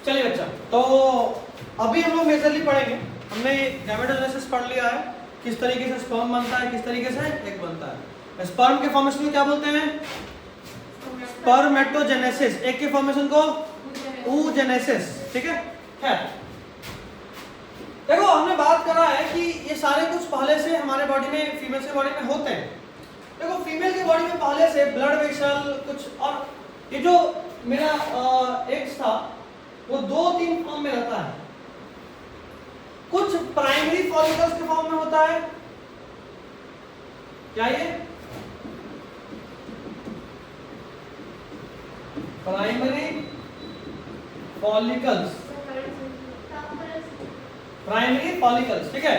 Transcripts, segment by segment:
चलिए बच्चा, तो अभी हम लोग मेजरली पढ़ेंगे। हमने गैमेटोजेनेसिस पढ़ लिया है, किस तरीके से स्पर्म बनता है, किस तरीके से एग बनता है। स्पर्म के फॉर्मेशन को क्या बोलते हैं? स्पर्मेटोजेनेसिस। एग के फॉर्मेशन को oogenesis। ठीक है। देखो, हमने बात करा है कि ये सारे कुछ पहले से हमारे बॉडी में, फीमेल के बॉडी में होते हैं। देखो, फीमेल की बॉडी में पहले से ब्लड वेसल कुछ, और ये जो मेरा एग्स था वो 2-3 फॉर्म में रहता है। कुछ प्राइमरी फॉलिकल्स के फॉर्म में होता है। क्या ये प्राइमरी फॉलिकल्स? प्राइमरी फॉलिकल्स, ठीक है।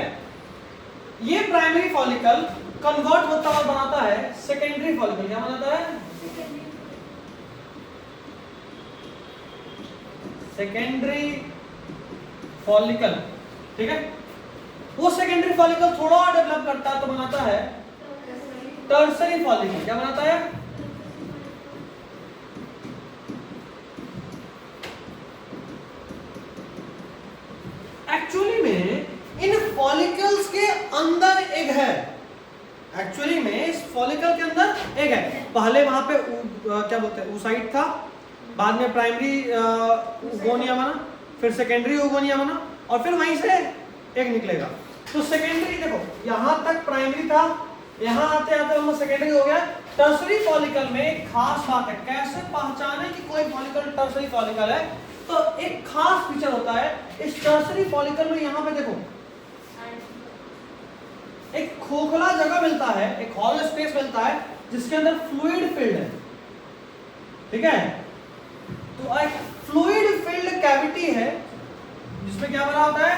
ये प्राइमरी फॉलिकल कन्वर्ट होता हुआ बनाता है सेकेंडरी फॉलिकल। क्या बनाता है? सेकेंडरी फॉलिकल, ठीक है। वो सेकेंडरी फॉलिकल थोड़ा और डेवलप करता है तो बनाता है टर्सरी फॉलिकल। क्या बनाता है? एक्चुअली में इन फॉलिकल्स के अंदर एग है। एक्चुअली में इस फॉलिकल के अंदर एग है। पहले वहां पे क्या बोलते हैं, oocyte था, बाद में प्राइमरी oogonia बना, फिर सेकेंडरी oogonia बना, और फिर वहीं से एग निकलेगा। तो सेकेंडरी, देखो यहां तक प्राइमरी था, यहां आते आते हम सेकेंडरी हो गया। टर्सरी फॉलिकल में एक खास बात है, कैसे पहचाने कि कोई फॉलिकल टर्सरी फॉलिकल है। तो एक खास फीचर होता है इस टर्सरी फॉलिकल में, यहां पे देखो एक खोखला जगह मिलता है, एक हॉलो स्पेस मिलता है जिसके अंदर फ्लूइड फिल्ड है, ठीक है। तो एक फ्लूइड फिल्ड कैविटी है जिसमें क्या बना होता है?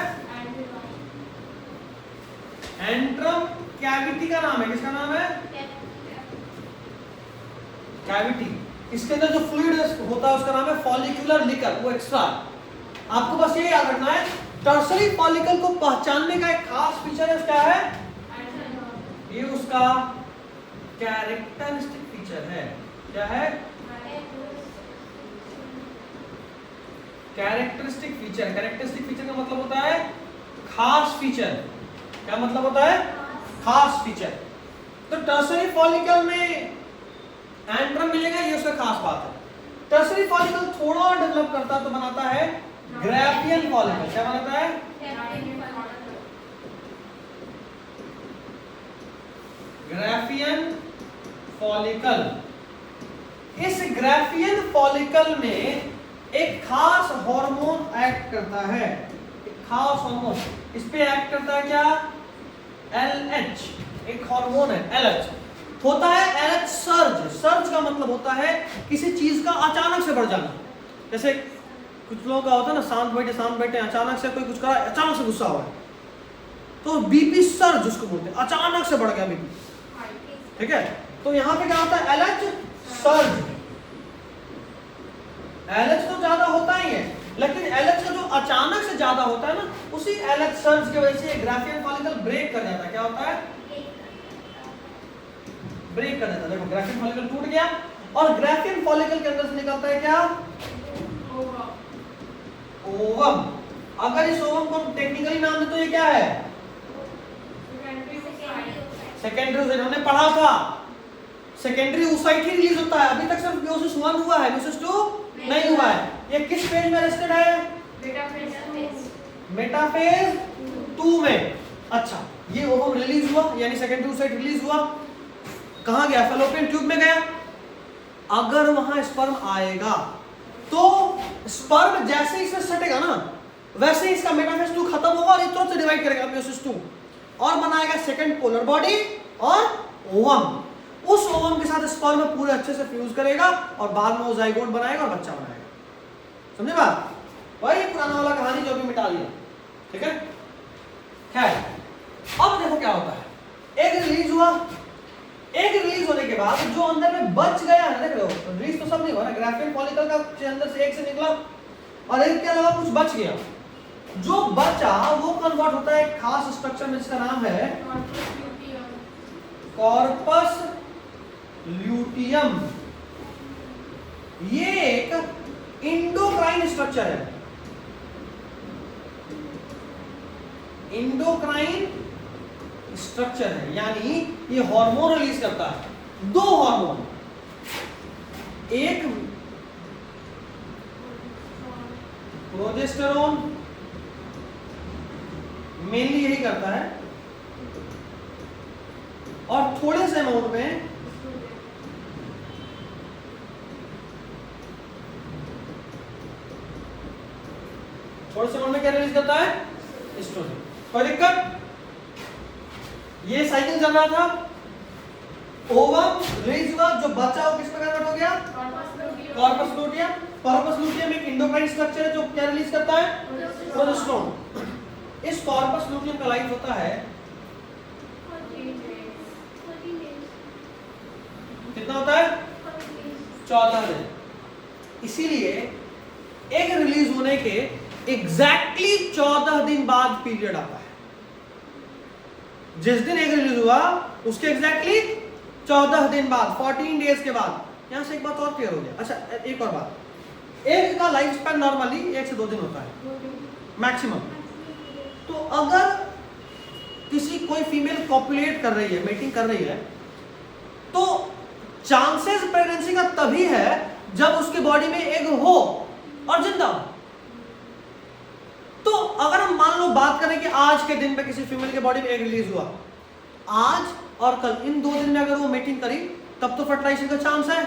एंट्रम कैविटी का नाम है। किसका नाम है? कैविटी। इसके अंदर जो फ्लूइड होता है उसका नाम है फॉलिकुलर लिकर, वो एक्स्ट्रा। आपको बस ये याद रखना है, टर्सरी फॉलिकल को पहचानने का एक खास फीचर है, क्या है? ये उसका कैरेक्टरिस्टिक फीचर है। क्या है? Characteristic feature. कैरेक्टरिस्टिक फीचर का मतलब होता है खास फीचर। क्या मतलब होता है? खास फीचर। तो टर्सरी फॉलिकल में एंट्रम मिलेगा, ये उसका खास बात है। टर्सरी फॉलिकल थोड़ा और डेवलप करता तो बनाता है ग्राफियन फॉलिकल। क्या बनाता है? Graafian follicle. इस ग्राफियन फॉलिकल में एक खास हार्मोन एक्ट करता है। एक खास हार्मोन इस पे एक्ट करता है। क्या? LH। एक हार्मोन है LH। होता है LH सर्ज। सर्ज का मतलब होता है किसी चीज का अचानक से बढ़ जाना। जैसे कुछ लोगों का होता है ना, शांत बैठे अचानक से कोई कुछ करा, अचानक से गुस्सा हुआ, तो बीपी सर्ज उसको बोलते हैं, अचानक से बढ़ गया बीपी, ठीक है। तो यहाँ पे क्या होता है? LH surge. LH तो ज्यादा होता ही है, लेकिन LH का जो अचानक से ज्यादा होता है ना, उसी LH सर्ज की वजह से ग्राफियन फॉलिकल ब्रेक कर जाता है। क्या होता है? ब्रेक कर देता है। देखो, ग्राफियन फॉलिकल टूट गया, और ग्राफियन फॉलिकल के अंदर से निकलता है क्या? ओवम। अगर इस ओवम को टेक्निकली नाम दे तो ये क्या है? Secondary oocyte। हमने पढ़ा था सेकेंडरी oocyte ही रिलीज होता है। अभी तक सिर्फ मेयोसिस 1 हुआ है, मेयोसिस 2 नहीं हुआ है। ये किस फेज में रेस्टेड है? मेटाफेज 2 में। अच्छा, ये ओवम रिलीज हुआ, यानी सेकेंडरी oocyte रिलीज हुआ, कहां गया? फैलोपियन ट्यूब में गया। अगर वहां स्पर्म आएगा तो स्पर्म जैसे ही सटेगा ना, वैसे ही इसका मेटाफेज 2 खत्म होगा और इतना से डिवाइड करेगा मेयोसिस 2 और बनाएगा सेकंड पोलर बॉडी और ओवम। उस ओवम के साथ स्पर्म पूरे अच्छे से फ्यूज करेगा और बाद में वो जाइगोट बनाएगा और बच्चा बनाएगा। समझे बात? वही पुराना वाला कहानी जो भी मिटा लिया, ठीक है। खैर, अब देखो क्या होता है। एग रिलीज हुआ, एग रिलीज होने के बाद जो अंदर में बच गया है, देख रहे हो, रिलीज तो सब नहीं हुआ ना, ग्राफियन फॉलिकल का अंदर से एग से निकला और एग के अलावा कुछ बच गया। जो बचा वो कन्वर्ट होता है एक खास स्ट्रक्चर में जिसका नाम है कॉर्पस ल्यूटियम। ये एक इंडोक्राइन स्ट्रक्चर है। इंडोक्राइन स्ट्रक्चर है, यानी ये हार्मोन रिलीज करता है, दो हार्मोन, एक प्रोजेस्टेरोन मेनली यही करता है, और थोड़े से अमाउंट में क्या रिलीज करता है, एस्ट्रोजन। कोई दिक्कत? ये साइकिल चल रहा था, ओवम रिलीज हुआ, जो बचा वो किस में कन्वर्ट हो गया, कॉर्पस लूटियम। कॉर्पस लूटियम एक इंडोक्राइन स्ट्रक्चर है जो क्या रिलीज करता है, प्रोजेस्टेरोन। इस कॉर्पस लूटियम का लाइफ होता है कितना होता है, 14 दिन। इसीलिए एग रिलीज होने के एग्जैक्टली 14 दिन बाद पीरियड आता है। जिस दिन एग रिलीज हुआ उसके एग्जैक्टली 14 दिन बाद, 14 डेज के बाद। यहां से एक बात और क्लियर हो गया। अच्छा, एक और बात, एग का लाइफ स्पैन नॉर्मली 1 से 2 दिन होता है मैक्सिमम। तो अगर किसी कोई फीमेल कॉपुलेट कर रही है, मेटिंग कर रही है, तो चांसेस प्रेगनेंसी का तभी है जब उसके बॉडी में एग हो और जिंदा हो। तो अगर हम मान लो बात करें कि आज के दिन पे किसी फीमेल के बॉडी में एग रिलीज हुआ, आज और कल इन 2 दिन में अगर वो मेटिंग करी तब तो फर्टिलाइजेशन का चांस है।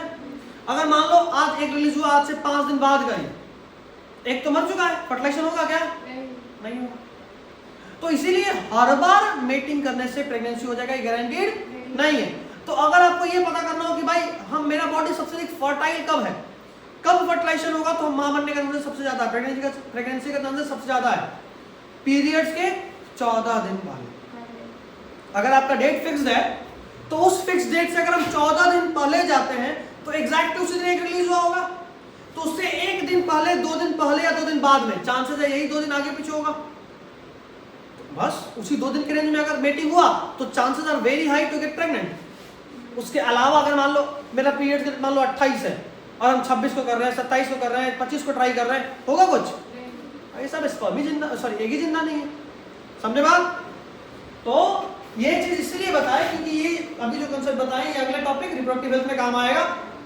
अगर मान लो आज एग रिलीज हुआ, आज से 5 दिन बाद करी, एग तो मर चुका है, फर्टिलाइजेशन होगा क्या, नहीं होगा। तो इसीलिए हर बार मेटिंग करने से प्रेगनेंसी हो जाएगा, गारंटीड नहीं है। तो अगर आपको ये पता करना हो कि भाई हम, मेरा बॉडी सबसे अधिक फर्टाइल कब है, कब फर्टिलाइजेशन होगा, तो मां बनने का चांसेस सबसे ज्यादा है, प्रेगनेंसी का चांसेस सबसे ज्यादा है पीरियड्स के 14 दिन पहले। अगर आपका डेट फिक्स्ड है तो उस फिक्स डेट से अगर हम 14 दिन पहले जाते हैं तो एग्जैक्ट उसी दिन एक रिलीज हुआ होगा, तो उससे 1 दिन पहले, 2 दिन पहले या 2 दिन बाद में चांसेस है यही 2 दिन आगे पीछे होगा। बस उसी 2 दिन के रेंज में अगर मेटिंग हुआ तो chances are very high to get pregnant. उसके अलावा अगर मान लो मेरा पीरियड मान लो 28 है और हम 26 को कर रहे हैं, 27 को कर रहे हैं, 25 को ट्राई कर रहे हैं, होगा कुछ? ये सब स्पर्म ही जिंदा, सॉरी एग ही जिंदा नहीं है। समझे बात? तो ये चीज इसलिए बताए क्योंकि ये अभी जो कंसेप्ट बताए ये अगला टॉपिक रिप्रोडक्टिव हेल्थ में काम आएगा,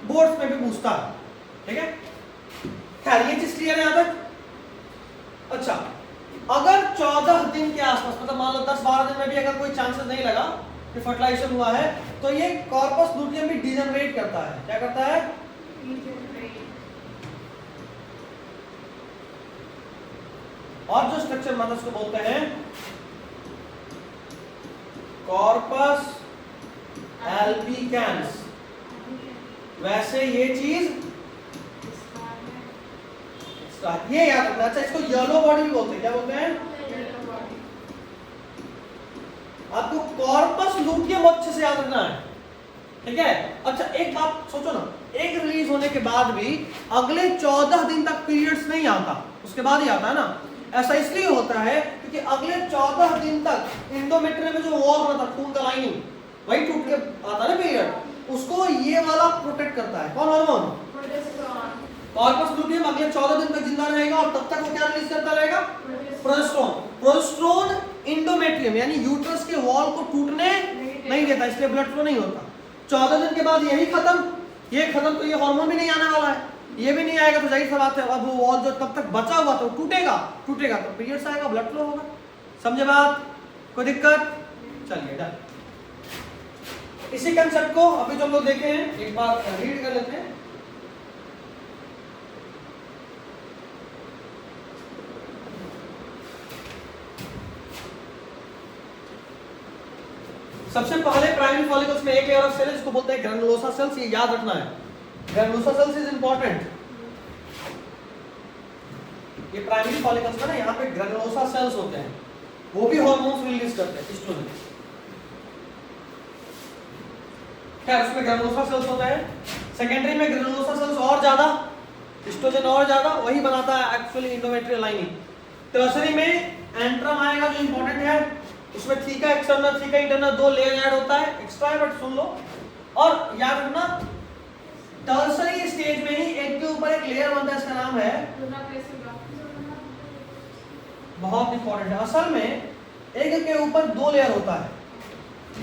बोर्ड्स में भी पूछता है, ठीक है? खैर ये चीज क्लियर है यहां तक। अच्छा, अगर 14 दिन के आसपास, मतलब मान लो 10-12 दिन में भी अगर कोई चांसेस नहीं लगा कि फर्टिलाइजेशन हुआ है, तो ये कॉर्पस लूटियम भी डिजेनरेट करता है। क्या करता है? और जो स्ट्रक्चर मदर्स को बोलते हैं कॉर्पस एल्बिकैन्स, वैसे ये चीज ये याद रखना। अच्छा, इसको येलो बॉडी भी बोलते हैं। क्या बोलते हैं? आपको कॉर्पस लूटियम अच्छे से याद रखना है, ठीक है? अच्छा, एक बात सोचो ना, एग रिलीज होने के बाद भी अगले 14 दिन तक पीरियड्स नहीं आता, उसके बाद ही आता है ना। ऐसा इसलिए होता है क्योंकि अगले 14 दिन तक एंडोमेट्रियम में जो वॉल होता है, खून का लाइनिंग, वही टूट के आता है ना पीरियड, उसको ये वाला प्रोटेक्ट करता है। कौन हार्मोन? कॉर्पस लूटियम अगले 14 दिन तक जिंदा रहेगा और तब तक वो क्या रिलीज करता रहेगा? प्रोजेस्टेरोन। प्रोजेस्टेरोन इंडोमेट्रियम यानी यूट्रस के वॉल को टूटने नहीं देता, इसलिए ब्लड फ्लो नहीं होता। 14 दिन के बाद यही खत्म, ये खत्म, तो ये हार्मोन भी नहीं आने वाला है, ये भी नहीं आएगा, तो जाहिर सी बात है अब वो वॉल जो तब तक बचा हुआ था वो टूटेगा तो पीरियड्स आएगा, ब्लड फ्लो होगा। समझे बात? कोई दिक्कत? चलिए डन। इसी कंसेप्ट को अभी जो हम लोग देखे हैं एक बार रीड कर लेते हैं। सबसे पहले प्राइमरी फॉलिकल्स में एक लेयर ऑफ सेल है जिसको बोलते हैं ग्रैनुलोसा सेल्स, ये याद रखना है। Granulosa cells is important. ये प्राइमरी फॉलिकल्स में ना यहाँ पे ग्रैनुलोसा सेल्स होते हैं, वो भी हार्मोन्स रिलीज करते हैं, एस्ट्रोजन। खैर उसमें ग्रैनुलोसा सेल्स होते हैं। सेकेंडरी में ग्रैनुलोसा सेल्स और ज्यादा, एस्ट्रोजन और ज्यादा, वही बनाता है एक्चुअली इंडोमेट्रियल लाइनिंग। टर्सरी में एंट्रम आएगा जो इंपॉर्टेंट है, उसमें theca external, theca internal, 2 layer add होता है, एक्स्ट्रा है बट सुन लो। और याद रखना टर्सरी स्टेज में ही एक के ऊपर एक लेयर बनता है, इसका नाम है, बहुत इंपॉर्टेंट है। असल में एग के ऊपर दो लेयर होता है,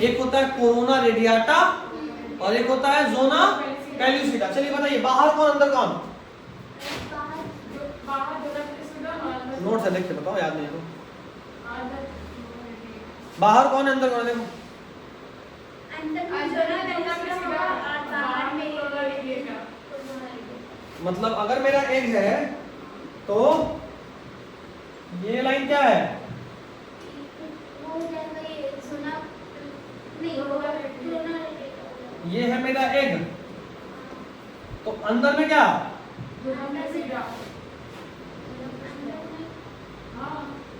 एक होता है कोरोना रेडियाटा और एक होता है जोना पेल्यूसिडा। चलिए बताइए बाहर कौन अंदर कौन? नोट से लिख के बताओ, याद नहीं है तो। बाहर कौन है अंदर कौन है? देखो मतलब अगर मेरा एग है तो ये लाइन क्या है? ये है मेरा एग, तो अंदर में क्या?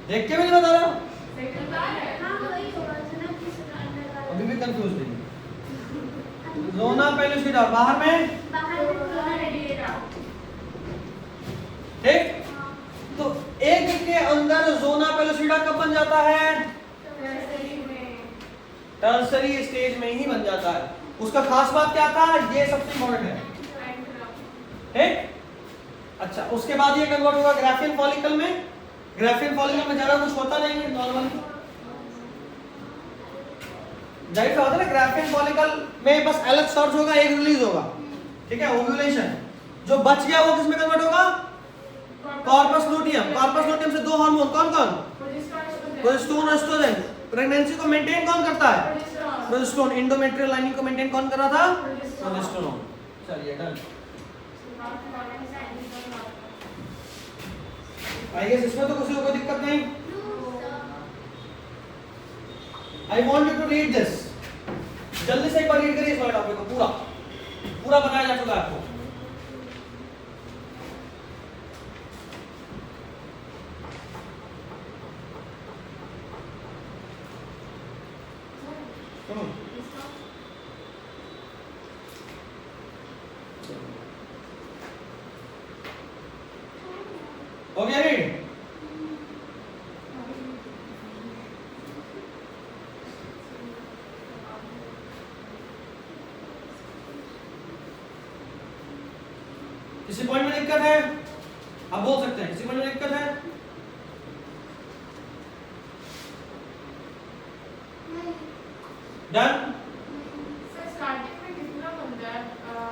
देख के भी नहीं बता रहा, अभी भी कंफ्यूज नहीं। जोना पेल्यूसिडा बाहर में, ठीक। तो एग के अंदर जोना पेल्यूसिडा कब बन जाता है? टर्सरी स्टेज में ही बन जाता है। उसका खास बात क्या था? ये सबसे इंपॉर्टेंट है, ठीक। अच्छा, उसके बाद ये कन्वर्ट होगा ग्राफियन फॉलिकल में। ग्राफियन फॉलिकल में ज्यादा कुछ होता नहीं है नॉर्मली, जाहिर सा होता है ना। ग्राफियन फॉलिकल में बस अलग सर्च होगा, एग रिलीज होगा, ठीक है, ओव्यूलेशन। जो बच गया वो किसमें कन्वर्ट होगा? Corpus luteum. कॉर्पस लूटियम से दो हार्मोन कौन कौन? प्रोजेस्टेरोन और एस्ट्रोजन। प्रेगनेंसी को मेंटेन कौन करता है? प्रोजेस्टेरोन। एंडोमेट्रियल लाइनिंग को मेंटेन कौन कर रहा था? प्रोजेस्टेरोन। चलिए डन। आई गेस इसमें तो किसी को कोई दिक्कत नहीं। I want you to read this. जल्दी से एक बार रीड करिए इस वाले टॉपिक को, पूरा पूरा बताया जा चुका है आपको। हो गया रीड? किसी पॉइंट में दिक्कत है? आप बोल सकते हैं किसी पॉइंट में दिक्कत है? डन।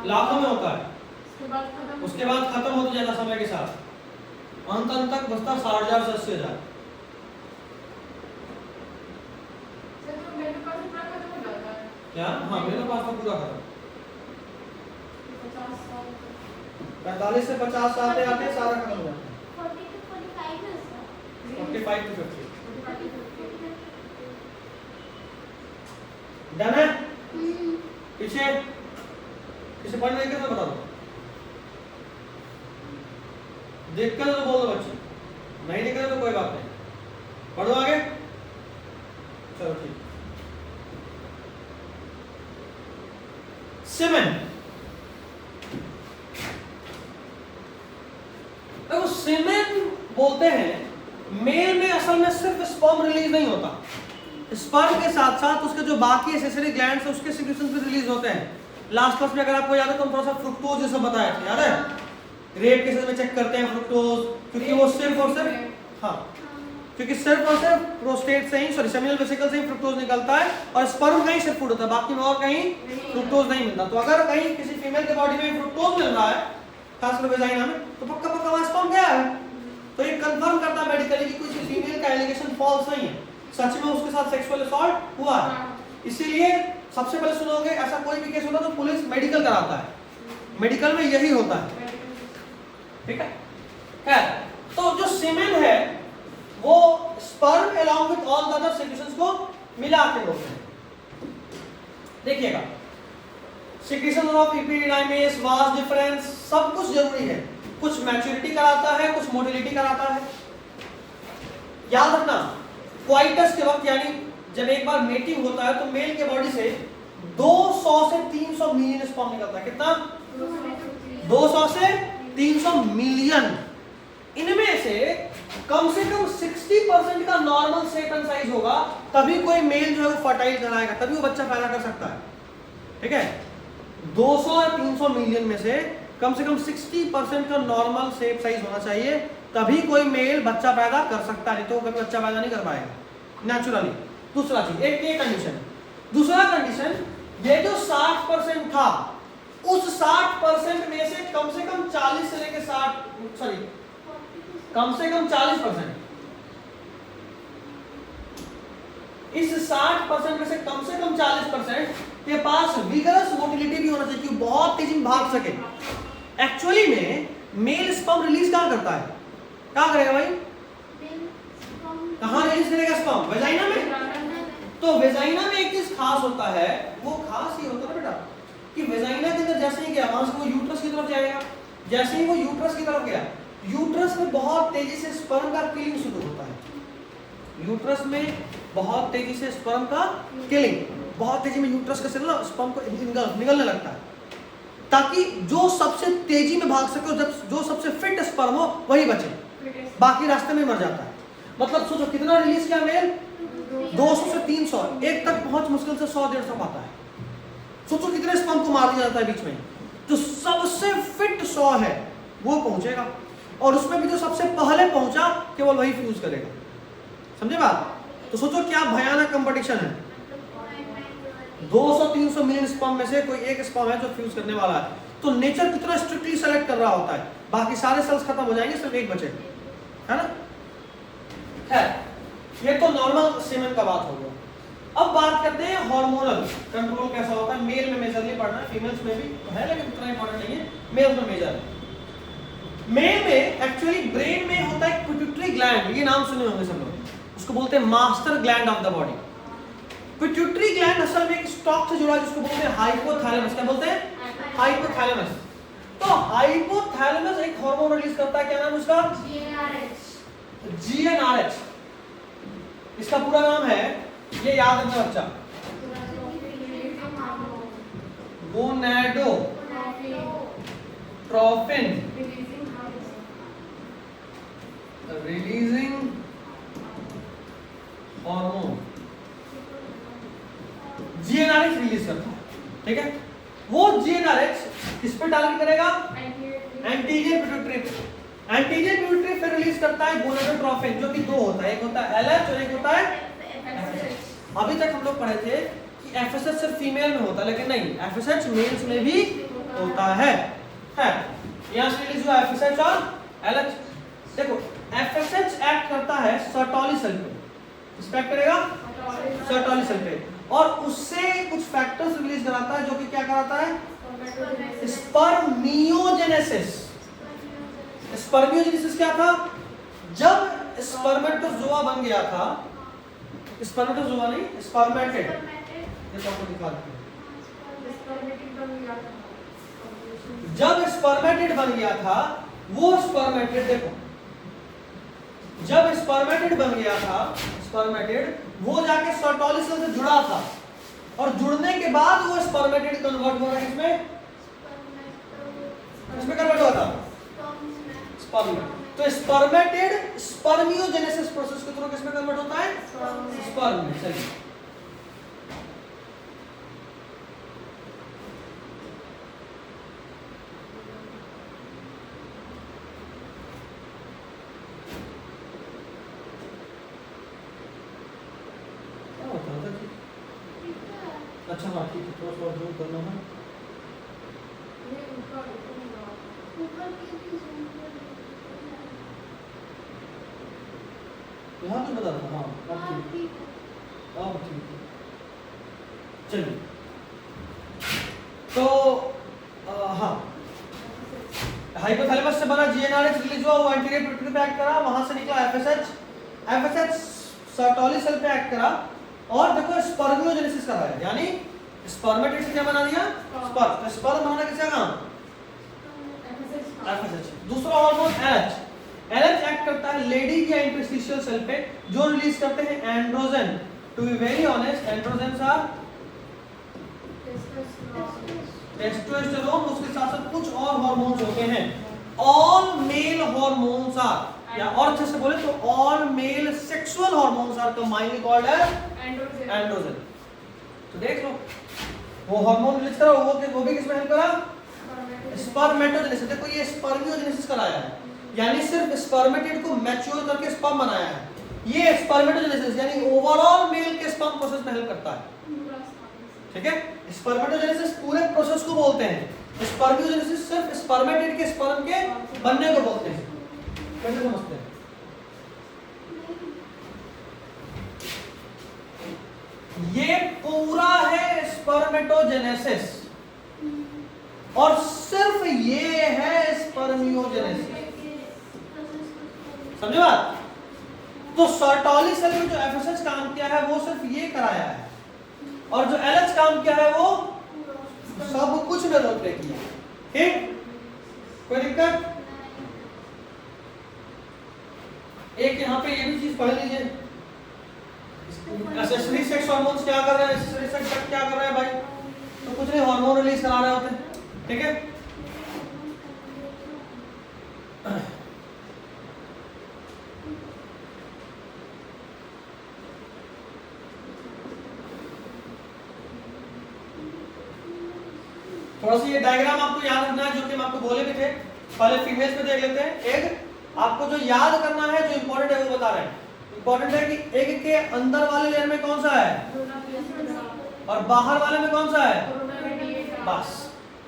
लाखों में होता है, उसके बाद खत्म होता जाता समय के साथ। अंत तक बचता 60,000 से 80,000। क्या? हाँ, मेरे पास तो पूरा खत्म। 45 से 50 साल आते आते सारा खत्म हो जाता है। 45 to 50। डन है? पीछे किसी पॉइंट देख के तो बता दो, देख कर तो बोल दो बच्चे, नहीं देख रहे तो कोई बात नहीं, पढ़ो आगे। चलो ठीक। सीमेन, देखो सीमेन बोलते हैं मेल में असल में सिर्फ स्पर्म रिलीज नहीं होता, स्पर्म के साथ साथ उसके जो बाकी एसेसरी ग्लैंड्स है उसके सिक्रीशंस भी रिलीज होते हैं। लास्ट क्लास में अगर आपको याद है तो हम थोड़ा सा फ्रुक्टोज जैसा बताया था, याद है? रेप केसेस में चेक करते हैं फ्रुक्टोज, क्योंकि वो सिर्फ और सिर्फ, हाँ, क्योंकि सिर्फ और सिर्फ प्रोस्टेट से ही, सॉरी सेमिनल वेसिकल से ही फ्रुक्टोज निकलता है और स्पर्म का ही सिर्फ फूड होता है, बाकी में और कहीं फ्रुक्टोज नहीं मिलता। तो अगर कहीं किसी फीमेल के बॉडी में फ्रुक्टोज मिल रहा है, खासकर वेजाइना में, तो पक्का पक्का वहां स्पर्म गया है। तो ये कंफर्म करता है मेडिकली कि किसी फीमेल का एलिगेशन फॉल्स नहीं है, सच में उसके साथ सेक्सुअल असॉल्ट हुआ है। इसीलिए सबसे पहले सुनोगे ऐसा कोई भी केस होता तो पुलिस मेडिकल कराता है, मेडिकल में यही होता है, ठीक है? खैर, तो जो सीमेन है वो sperm along with all the other secretions को मिला के होते हैं। देखिएगा, secretion of epididymis, vas deferens, सब कुछ जरूरी है। कुछ मैच्योरिटी कराता है, कुछ मोटिलिटी कराता है। याद रखना, क्वाइटस के वक्त यानी जब एक बार मेटिंग होता है तो मेल के बॉडी से 200 से 300 मिलियन स्पर्म निकलता है। कितना? 200 से 300 मिलियन। इनमें से कम 60% का नॉर्मल सेटन साइज होगा, तभी कोई मेल जो है वो फर्टाइल कराएगा, तभी वो बच्चा पैदा कर सकता है, ठीक है? 200 या 300 मिलियन में से कम 60% का नॉर्मल सेप साइज होना चाहिए, तभी कोई मेल बच्चा पैदा कर सकता है, नहीं तो कभी बच्चा पैदा नहीं कर पाएगा। नेचुरली। दूसरा चीज, एक ये कंडीशन। दूसरा कंडीशन, ये जो 60% था, उस 60% में से कम 40 से लेके 60, सॉरी कम से कम 40%, इस 60% में से कम 40% के पास विगरस मोटिलिटी भी होना चाहिए कि बहुत तेजी में भाग सके। एक्चुअली में मेल स्पर्म रिलीज कहां करता है? कहां करेगा भाई? कहां रिलीज करेगा स्पर्म? वेजाइना में। तो वेजाइना में एक चीज खास होता है, वो खास ये होता है बेटा कि वेजाइना के अंदर जैसे ही गया वहां से वो यूट्रस की तरफ जाएगा। जैसे ही वो यूट्रस की तरफ गया, यूट्रस में बहुत तेजी से स्पर्म का किलिंग शुरू होता है। यूट्रस में बहुत तेजी से स्पर्म का किलिंग, बहुत तेजी में यूट्रस का सेल स्पर्म को निकलने लगता है, ताकि जो सबसे तेजी में भाग सके और जो सबसे फिट स्पर्म हो वही बचे, बाकी रास्ते में मर जाता है। मतलब सोचो कितना रिलीज किया मेल? 200 से 300, एक तक पहुंच मुश्किल से 100-150 पाता है। सोचो कितने स्पर्म को मार दिया जाता है बीच में। जो सबसे फिट 100 है वो पहुंचेगा, और उसमें भी जो सबसे पहले पहुंचा केवल वही फ्यूज करेगा। समझे बात? तो सोचो क्या भयानक कंपटीशन है। 200-300 मिलियन स्पर्म में से कोई एक स्पर्म है जो फ्यूज करने वाला है। तो नेचर कितना स्ट्रिक्टली सेलेक्ट कर रहा होता है, बाकी सारे सेल्स खत्म हो जाएंगे, सिर्फ एक बचे, है ना? है, ये तो नॉर्मल सीमेन का बात हो गया। अब बात करते हैं हार्मोनल कंट्रोल कैसा होता है। मेल में मेजरली पढ़ना है, फीमेल्स में भी है लेकिन उतना इंपॉर्टेंट नहीं है, मेल्स में मेजर है। मेल में एक्चुअली ब्रेन में होता है पिट्यूटरी ग्लैंड, ये नाम सुने होंगे सब लोग, उसको बोलते हैं master gland of the body. Pituitary gland असल में एक स्टॉक से जुड़ा है जिसको बोलते हैं हाइपोथैलेमस। क्या बोलते हैं? हाइपोथैलेमस। तो हाइपोथैलेमस एक हार्मोन रिलीज करता है, क्या नाम उसका? GnRH। इसका पूरा नाम है, ये याद रखना बच्चा, gonadotropin releasing hormone. GnRH release करता है, ठीक है? वो GnRH किस पे टारगेट करेगा? Anterior pituitary. एंटीरियर पिट्यूटरी फिर रिलीज करता है गोनाडोट्रोपिन, जो कि दो होता है, एक होता है LH और एक होता है FSH। अभी तक हम लोग पढ़े थे कि FSH सिर्फ फीमेल में होता है, लेकिन नहीं, FSH मेल्स में भी होता है। यहाँ से रिलीज हुआ FSH और LH। देखो FSH एक्ट करता है सर्टोली सेल पे, रिस्पेक्ट करेगा सर्टोली सेल पे, और उससे कुछ फैक्टर्स रिलीज कराता है जो कि क्या कराता है? स्पर्मियोजेनेसिस। स्पर्मियोजेनेसिस क्या था? जब स्पर्मेटोजोआ बन गया था, स्पर्मेटोजोआ नहीं, स्पर्मेटिड, ये तो आपको दिखा दूं। जब स्पर्मेटिड बन गया था, वो स्पर्मेटिड, देखो जब स्पर्मेटिड बन गया था, स्पर्मेटिड वो जाके सर्टोली सेल से जुड़ा था, और जुड़ने के बाद वो स्पर्मेटिड कन्वर्ट हो रहा है इसमें कन्वर्ट हुआ था स्पर्म। तो स्पर्मेटिड स्पर्मियोजेनेसिस प्रोसेस के थ्रू किसमें कन्वर्ट होता है? स्पर्म में। चलिए क्या होता था जी? अच्छा हाँ ठीक है, थोड़ा सा जूम करना है। यहाँ पे बता रहा हूँ। हाँ ठीक है, चलिए। तो हाँ, हाइपोथैलेमस से बना GnRH रिलीज हुआ, वो एंटीरियर पिट्यूटरी पे एक्ट करा, वहां से निकला FSH सर्टोली सेल पे एक्ट करा, और देखो स्पर्मियोजेनेसिस कर रहा है, यानी स्पर्मेटिड से क्या बना दिया? स्पर्म। तो स्पर्म बनाना किसका काम? FSH। दूसरा हार्मोन LH एक्ट करता है लेडी या इंटरस्टिशियल सेल पे, जो रिलीज करते हैं androgen. To be very honest, androgens are testosterone, उसके साथ साथ कुछ और हार्मोन्स होते हैं। ऑल मेल हार्मोन्स आर, या और अच्छे से बोले तो all male sexual hormones are combinedly called as androgen. तो देख लो, वो हार्मोन रिलीज करा, वो भी किसमें हेल्प करा? स्पर्मेटोजेनेसिस। देखो ये स्पर्मियोजेनेसिस कराया है, यानी सिर्फ स्पर्मेटिड को मैच्योर करके स्पर्म बनाया है। ये स्पर्मेटोजेनेसिस यानी ओवरऑल मेल के स्पर्म प्रोसेस में हेल्प करता है। ठीक है, स्पर्मेटोजेनेसिस पूरे प्रोसेस को बोलते हैं, स्पर्मियोजेनेसिस सिर्फ स्पर्मेटिड के स्पर्म के बनने को बोलते हैं। कैसे समझते हैं? ये पूरा है स्पर्मेटोजेनेसिस और सिर्फ ये है स्पर्मियोजेनेसिस। समझे बात? तो सर्टोली सेल में जो एफएसएच काम किया है वो सिर्फ ये कराया है, और जो एलएच काम किया है वो सब कुछ में रोल प्ले किया। ठीक, कोई दिक्कत? एक यहाँ पे ये भी चीज पढ़ लीजिए, एसेसरी सेक्स हार्मोन्स क्या कर रहे हैं, एसेसरी सेक्स क्या कर रहे हैं भाई? तो कुछ नहीं, हार्मोन रिलीज करा रहे होते हैं। ठीक है, थोड़ा सा ये डायग्राम आपको याद रखना है, जो कि हम आपको बोले भी थे। पहले फीमेल्स पे देख लेते हैं। एग आपको जो याद करना है, जो इंपॉर्टेंट है वो बता रहे हैं। इंपॉर्टेंट है कि एग के अंदर वाले लेयर में कौन सा है और बाहर वाले में कौन सा है। बस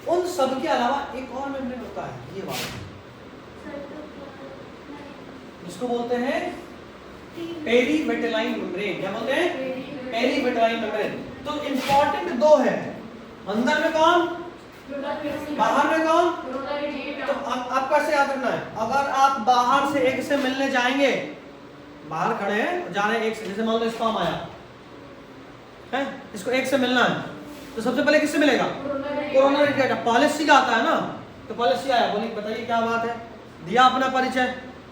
उन सब के अलावा एक और मेम्ब्रेन होता है, ये वाला, जिसको बोलते हैं पेरीविटेलाइन मेम्ब्रेन। क्या बोलते हैं? पेरीविटेलाइन मेम्ब्रेन। तो इंपॉर्टेंट दो है, अंदर में कौन, बाहर में कौन। तो आप कैसे याद रखना है? अगर आप बाहर से एक से मिलने जाएंगे, बाहर खड़े हैं जा रहे हैं एक से, जैसे मान लो स्पर्म आया है, इसको एक से मिलना है, तो सबसे पहले किससे मिलेगा? Coronary data. पहले सी आता है ना, तो पहले सी आया, बोलिए बताइए क्या बात है, दिया अपना परिचय,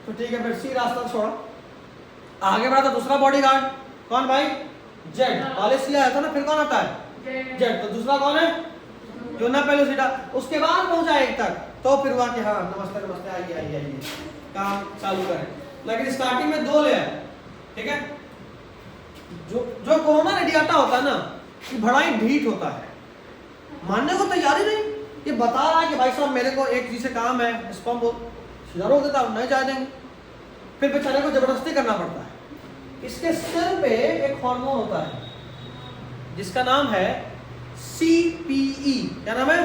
तो ठीक है, फिर सी रास्ता छोड़ा, आगे बढ़ा तो दूसरा बॉडीगार्ड कौन भाई? जेड। पहले सी आया था ना, फिर कौन आता है? जेड। तो दूसरा कौन है? जोना पेलोसिटा। उसके बाद पहुंचा एक तक, तो फिर हुआ कि हाँ नमस्ते नमस्ते, आइए आइए आइए, काम चालू करें। लेकिन स्टार्टिंग में दो लेयर। ठीक है, जो कोरोना रेडिएटा होता है ना, ये बड़ा ही ढीठ होता है, मानने को तैयारी नहीं। ये बता रहा है कि भाई साहब मेरे को एक चीज से काम है, स्पर्म को सीधा रोक देता, नहीं जा देंगे, फिर बेचारे को जबरदस्ती करना पड़ता है। इसके सिर पे एक हार्मोन होता है जिसका नाम है CPE। क्या नाम है?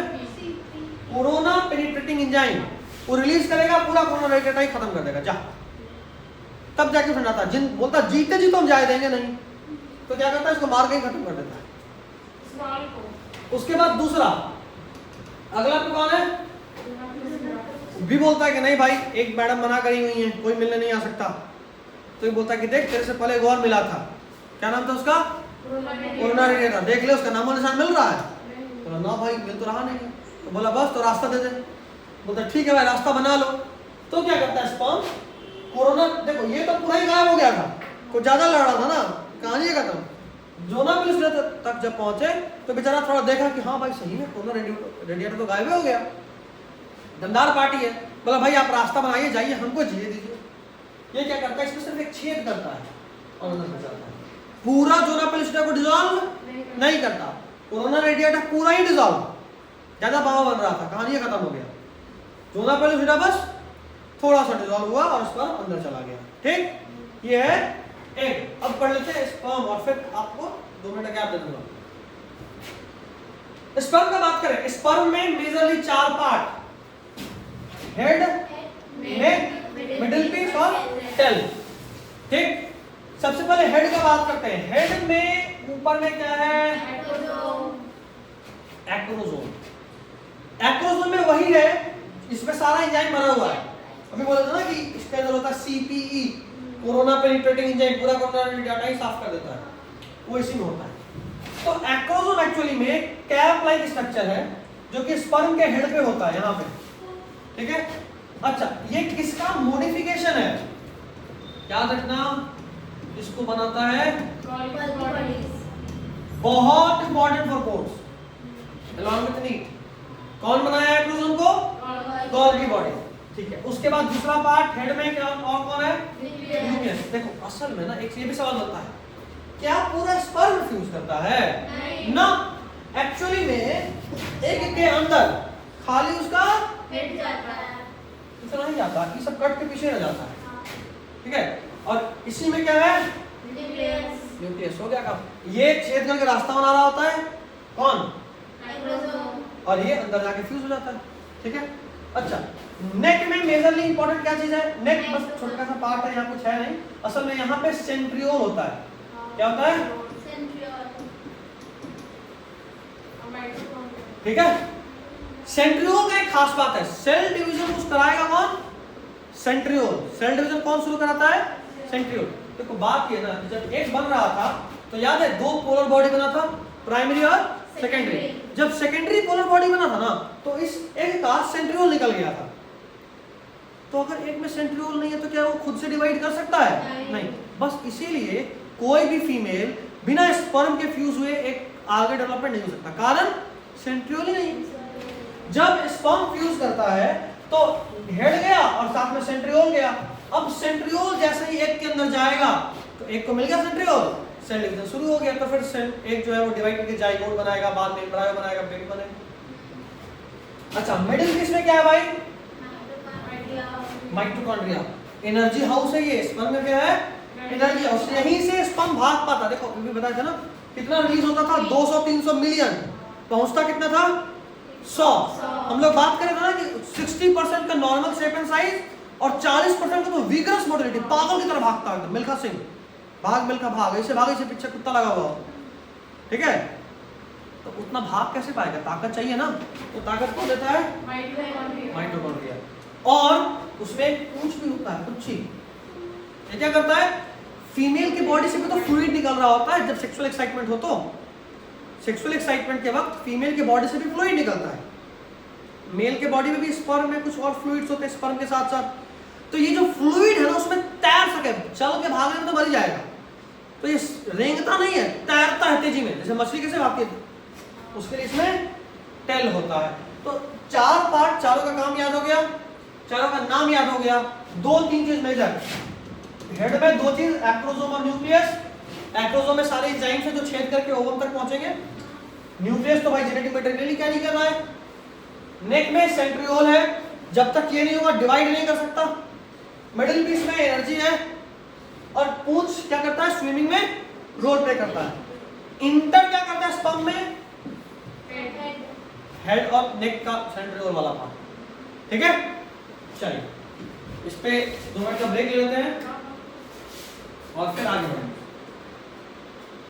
Corona penetrating enzyme. वो रिलीज करेगा, पूरा कोरोना रेडिएटा ही खत्म कर देगा, जा। तब जाके फिर आता जिन बोलता जीते जी तो हम जाए देंगे नहीं, तो क्या करता है, इसको मार के ही खत्म कर देता है। उसके बाद दूसरा अगला पे कौन है? भी बोलता है कि नहीं भाई, एक मैडम मना करी हुई है, कोई मिलने नहीं आ सकता, तो ये बोलता है कि देख तेरे से पहले एक और मिला था, क्या नाम था उसका? Corona radiata. देख ले उसका नामो निशान मिल रहा है? बोला ना भाई मिल तो रहा नहीं। तो बोला बस तो रास्ता दे दे। बोलता ठीक है भाई रास्ता बना लो। तो क्या करता है स्पर्म, कोरोना, देखो ये तो पूरा ही गायब हो गया था, कुछ ज्यादा लड़ रहा था ना, कहानी है खत्म। जोना पेलोसिटा तक जब पहुंचे तो बेचारा थोड़ा देखा कि हाँ भाई सही में कोरोना रेडिएटा तो गायब हो गया, दमदार पार्टी है। बोला भाई आप रास्ता बनाइए, जाइए, हमको जिए दीजिए। ये क्या करता है, इसमें सिर्फ एक छेद करता है और अंदर घुस जाता है। पूरा जोना पेलोसिटा को डिसॉल्व नहीं करता, कोरोना रेडिएटा पूरा ही डिसॉल्व, ज्यादा बाबा बन रहा था, कहानी खत्म हो गया। जोना पेलोसिटा बस थोड़ा सा डिसॉल्व हुआ और उसका अंदर चला गया। ठीक, ये है एग। अब पढ़ लेते हैं स्पर्म, और फिर आपको 2 मिनट गैप दे दूंगा। स्पर्म का बात करें, स्पर्म में मेजरली 4 पार्ट, हेड, नेक, मिडिल पीस और टेल। ठीक, सबसे पहले हेड का बात करते हैं। हेड में ऊपर में क्या है? एक्रोसोम। एक्रोसोम में वही है, इसमें सारा एंजाइम भरा हुआ है। अभी बोला था ना कि इसके अंदर होता है CPE, कोरोना पेनिट्रेटिंग एंजाइम, पूरा कोरोना रेडिएटा ही साफ कर देता है, वो इसी में होता है। तो एक्रोसोम एक्चुअली में कैप लाइक स्ट्रक्चर है, जो कि स्पर्म के हेड पे होता है, यहाँ पे। ठीक है, अच्छा ये किसका मॉडिफिकेशन है? याद रखना, इसको बनाता है, बहुत important for course, along with NEET. कौन बनाया एक्रोसोम को? Golgi body. ठीक है, उसके बाद दूसरा पार्ट हेड में क्या और कौन है? न्यूक्लियस। देखो असल में ना एक ये भी सवाल बनता है, क्या पूरा स्पर्म फ्यूज करता है? ना, एक्चुअली में एग के अंदर खाली उसका हेड जाता है, इतना ही जाता है, ये सब कट के पीछे रह जाता है। ठीक है, और इसी में क्या है? न्यूक्लियस। हो गया काम। ये छेद करके रास्ता बना रहा होता है कौन? और ये अंदर जाके फ्यूज हो जाता है। ठीक है। अच्छा, नेक में मेजरली इंपॉर्टेंट क्या चीज है? नेक बस छोटा सा पार्ट है, यहाँ कुछ है नहीं। असल में यहाँ पे सेंट्रियोल होता है। क्या होता है? ठीक है। सेंट्रियोल का एक खास बात है, सेल डिवीजन कुछ कराएगा कौन? सेंट्रियोल। सेल डिवीजन कौन शुरू कराता है? सेंट्रियोल। देखो बात ये ना, जब एक बन रहा था तो याद है दो पोलर बॉडी बना था, प्राइमरी और सेकेंडरी। जब सेकेंडरी पोलर बॉडी बना था ना तो इस एक का सेंट्रियोल निकल गया था। तो अगर एक में सेंट्रियोल नहीं है तो क्या वो खुद से डिवाइड कर सकता है? नहीं। बस इसीलिए कोई भी फीमेल बिना स्पर्म के फ्यूज हुए एक आगे डेवलपमेंट नहीं हो सकता, कारण सेंट्रियोल ही नहीं। जब स्पर्म फ्यूज करता है तो हेड गया और साथ में सेंट्रियोल गया। अब सेंट्रियोल जैसे ही एक के अंदर जाएगा तो एक को मिल गया सेंट्रियोल, सेल डिवीजन शुरू हो गया। तो फिर एक जो है वो डिवाइड करके जाइगोट बनाएगा, बाद में एम्ब्रायो बनाएगा, बेबी बनेगा। अच्छा, मिडिल पीस में क्या है भाई? माइटोकॉन्ड्रिया। एनर्जी हाउस है ये। स्पर्म में क्या है? Energy house. यहीं से स्पर्म भाग पाता। देखो अभी बताया था ना कितना रिलीज होता था? 200-300 मिलियन। पहुंचता कितना था? 100। हम लोग बात करें ना कि 60% का नॉर्मल शेप एंड साइज और 40% का तो विगरस मोटिलिटी, पागल की तरह भागता है। मिल्खा सिंह, भाग मिल्खा भाग, ऐसे भाग, ऐसे पीछे कुत्ता लगा हुआ। ठीक है। तो उतना भाग कैसे पाएगा? ताकत चाहिए ना। तो ताकत कौन देता है? माइटोकॉन्ड्रिया। और उसमें एक पूंछ भी होता है, पुच्छी। ये क्या करता है? फीमेल की बॉडी से भी तो फ्लूइड निकल रहा होता है जब सेक्सुअल एक्साइटमेंट हो। तो सेक्सुअल एक्साइटमेंट के वक्त फीमेल के बॉडी से भी फ्लूइड निकलता है। मेल के बॉडी में भी स्पर्म में कुछ और फ्लूइड्स होते हैं स्पर्म के साथ साथ। तो ये जो फ्लूइड है ना उसमें तैर सके, चल के भागने में तो मर जाएगा। तो ये रेंगता नहीं है, तैरता है तेजी में, जैसे मछली कैसे भागती है, उसके लिए इसमें टेल होता है। तो चार पार्ट, चारों का काम याद हो गया, चारों का नाम याद हो गया। 2-3 चीज मिल जाए हेड में, 2 चीज, एक्रोसोम और न्यूक्लियस। एक्रोसोम में सारे एंजाइम्स हैं जो छेद करके ओवम तक पहुंचेंगे। न्यूक्लियस तो भाई जेनेटिक मटेरियल क्या नहीं कर रहा है। नेक में सेंट्रियोल है, जब तक ये नहीं होगा डिवाइड नहीं कर सकता। मिडिल पीस में एनर्जी है और पूंछ क्या करता है? स्विमिंग में रोल प्ले करता है। इंटर क्या करता है? स्पर्म में हेड और नेक का सेंट्रियोल वाला पार्ट। ठीक है। चलिए इस पे 2 मिनट का ब्रेक ले लेते हैं और फिर आगे बढ़ेंगे।